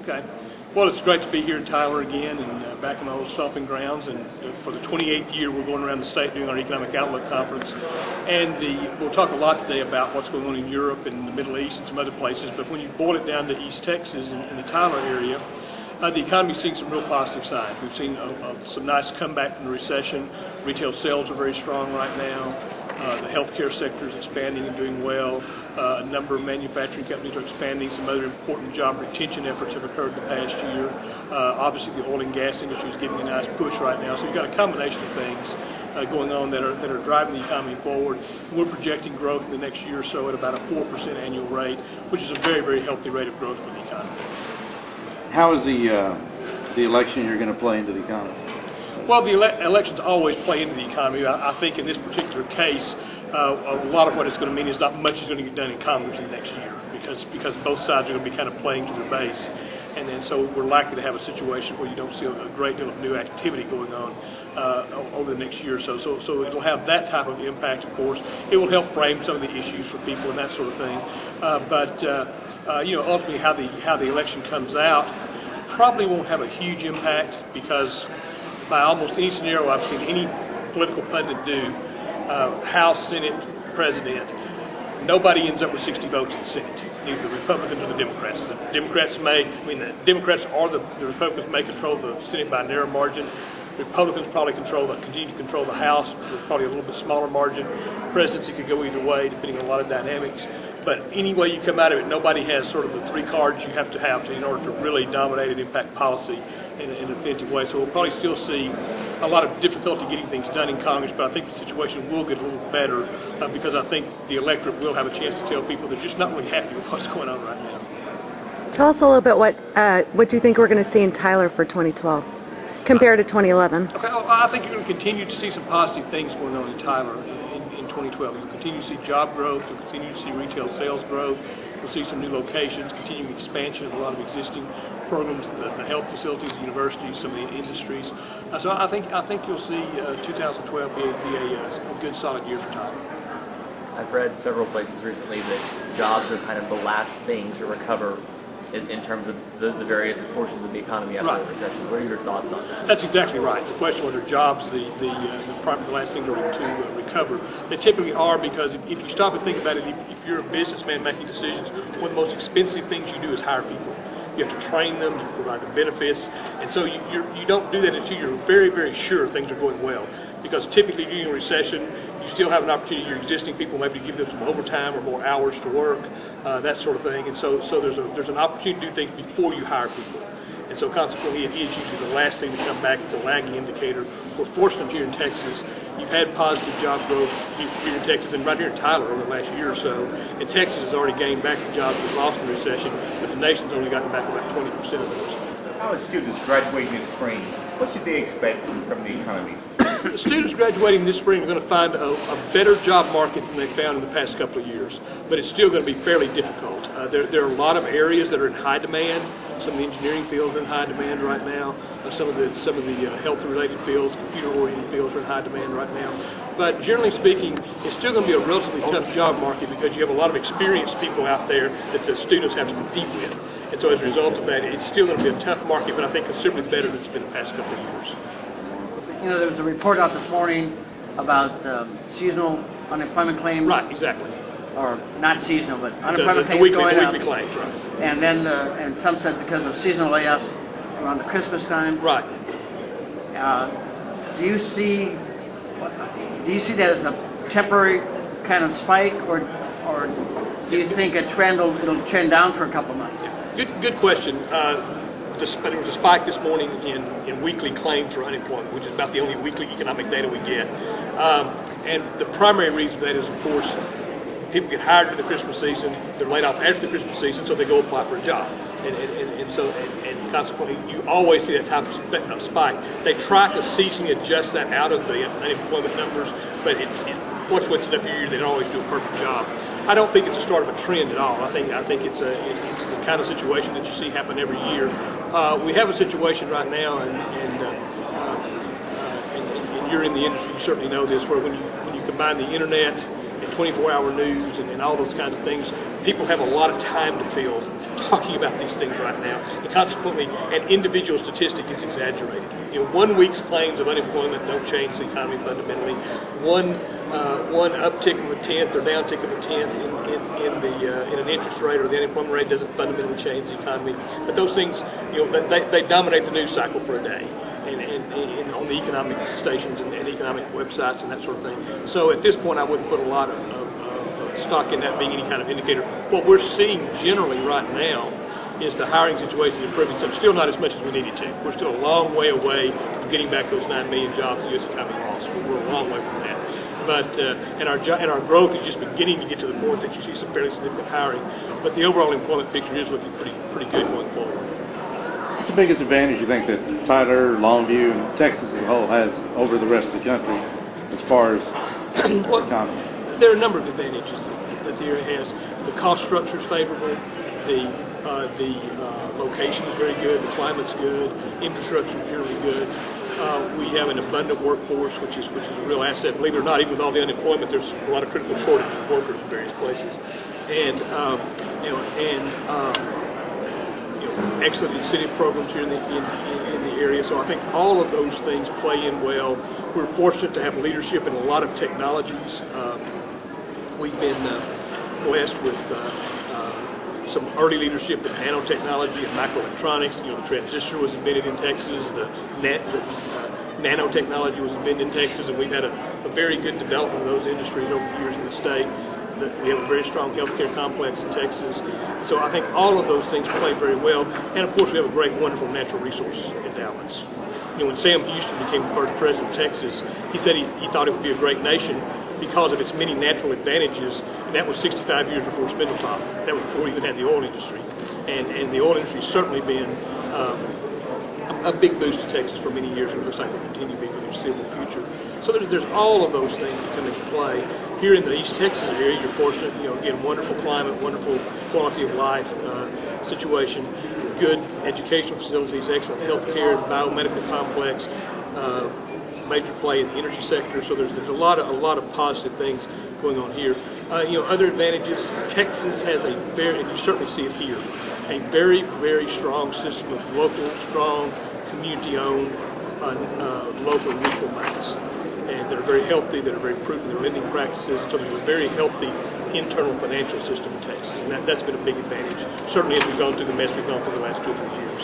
Okay. Well, it's great to be here in Tyler again and back in my old stomping grounds. And for the 28th year, we're going around the state doing our Economic Outlook Conference. And we'll talk a lot today about what's going on in Europe and the Middle East and some other places. But when you boil it down to East Texas and the Tyler area, the economy's seeing some real positive signs. We've seen some nice comeback from the recession. Retail sales are very strong right now. The healthcare sector is expanding and doing well. A number of manufacturing companies are expanding. Some other important job retention efforts have occurred the past year. Obviously, the oil and gas industry is getting a nice push right now. So you've got a combination of things going on that are driving the economy forward. We're projecting growth in the next year or so at about a 4% annual rate, which is a very, very healthy rate of growth for the economy. How is the election you're going to play into the economy? Well, the elections always play into the economy. I think in this particular case, a lot of what it's going to mean is not much is going to get done in Congress in the next year because both sides are going to be kind of playing to their base. And then so we're likely to have a situation where you don't see a great deal of new activity going on over the next year or so. So it'll have that type of impact, of course. It will help frame some of the issues for people and that sort of thing. But ultimately how the election comes out probably won't have a huge impact because by almost any scenario I've seen any political pundit do, House, Senate, President, nobody ends up with 60 votes in the Senate, neither the Republicans or the Democrats. The Democrats or the Republicans may control the Senate by a narrow margin. Republicans probably continue to control the House with probably a little bit smaller margin. Presidency could go either way depending on a lot of dynamics. But any way you come out of it, nobody has sort of the three cards you have to in order to really dominate and impact policy in an authentic way. So we'll probably still see a lot of difficulty getting things done in Congress, but I think the situation will get a little better because I think the electorate will have a chance to tell people they're just not really happy with what's going on right now. Tell us a little bit what do you think we're going to see in Tyler for 2012 compared to 2011? Okay, I think you're going to continue to see some positive things going on in Tyler in 2012. You'll continue to see job growth, you'll continue to see retail sales growth, you'll see some new locations, continuing expansion of a lot of existing programs, the health facilities, the universities, some of the industries. So I think you'll see 2012 be a good solid year for Tyler. I've read several places recently that jobs are kind of the last thing to recover in terms of the various portions of the economy after the recession. What are your thoughts on that? That's exactly right. The question whether jobs the last thing to recover, they typically are because if you stop and think about it, if you're a businessman making decisions, one of the most expensive things you do is hire people. You have to train them, you provide them benefits, and so you don't do that until you're very, very sure things are going well. Because typically during a recession, you still have an opportunity, your existing people maybe give them some overtime or more hours to work, that sort of thing. And so there's an opportunity to do things before you hire people. And so consequently, it is usually the last thing to come back. It's a lagging indicator. We're fortunate here in Texas. You've had positive job growth here in Texas and right here in Tyler over the last year or so. And Texas has already gained back the jobs we've lost in the recession, but the nation's only gotten back about 20% of those. College students graduating this spring, what should they expect from the economy? The students graduating this spring are going to find a better job market than they found in the past couple of years, but it's still going to be fairly difficult. There are a lot of areas that are in high demand. Some of the engineering fields are in high demand right now. Some of the health-related fields, computer-oriented fields are in high demand right now. But generally speaking, it's still going to be a relatively tough job market because you have a lot of experienced people out there that the students have to compete with. And so as a result of that, it's still going to be a tough market, but I think considerably better than it's been the past couple of years. You know, there was a report out this morning about seasonal unemployment claims. Right, exactly. Or not seasonal, but unemployment claims weekly going up. Claims, right. And then, and some said because of seasonal layoffs around the Christmas time. Right. Do you see that as a temporary kind of spike, or do you think it'll trend down for a couple of months? Good question. There was a spike this morning in weekly claims for unemployment, which is about the only weekly economic data we get. And the primary reason for that is, of course, people get hired in the Christmas season, they're laid off after the Christmas season, so they go apply for a job. And consequently, you always see that type of spike. They try to seasonally adjust that out of the unemployment numbers, but it fluctuates enough year they don't always do a perfect job. I don't think it's the start of a trend at all. I think it's the kind of situation that you see happen every year. We have a situation right now, and you're in the industry, you certainly know this, where when you combine the internet and 24-hour news and all those kinds of things, people have a lot of time to fill talking about these things right now. And consequently, an individual statistic is exaggerated. 1 week's claims of unemployment don't change the economy fundamentally. One uptick of a tenth or downtick of a tenth in an interest rate or the unemployment rate doesn't fundamentally change the economy. But those things, they dominate the news cycle for a day. And on the economic stations and economic websites and that sort of thing. So at this point, I wouldn't put a lot of stock in that being any kind of indicator. What we're seeing generally right now is the hiring situation improving. So still not as much as we needed to. We're still a long way away from getting back those 9 million jobs the U.S. economy lost. We're a long way from that. But and our growth is just beginning to get to the point that you see some fairly significant hiring. But the overall employment picture is looking pretty good going forward. What's the biggest advantage you think that Tyler, Longview, and Texas as a whole has over the rest of the country as far as Well, economy? there are a number of advantages that the area has. The cost structure is favorable. The location is very good. The climate's good. Infrastructure is generally good. We have an abundant workforce, which is a real asset. Believe it or not, even with all the unemployment, there's a lot of critical shortage of workers in various places. And excellent incentive programs here in the area. So I think all of those things play in well. We're fortunate to have leadership in a lot of technologies. We've been blessed with some early leadership in nanotechnology and microelectronics. The transistor was invented in Texas. The nanotechnology was invented in Texas, and we've had a very good development of those industries over the years in the state. We have a very strong healthcare complex in Texas. So I think all of those things play very well. And of course, we have a great, wonderful natural resources endowments. When Sam Houston became the first president of Texas, he said he thought it would be a great nation because of its many natural advantages, and that was 65 years before Spindletop. That was before we even had the oil industry. And the oil industry has certainly been a big boost to Texas for many years, and it looks like it will continue to be for the foreseeable future. So there's all of those things that come into play. Here in the East Texas area, you're fortunate, again, wonderful climate, wonderful quality of life situation, good educational facilities, excellent health care, biomedical complex, major play in the energy sector. So there's a lot of positive things going on here. Other advantages, Texas has a very, and you certainly see it here, a very, very strong system of local, strong, community-owned, local regional banks. And that are very healthy, that are very prudent in their lending practices, and so there's a very healthy internal financial system in Texas, and that's been a big advantage, certainly as we've gone through the mess we've gone through the last 2 or 3 years.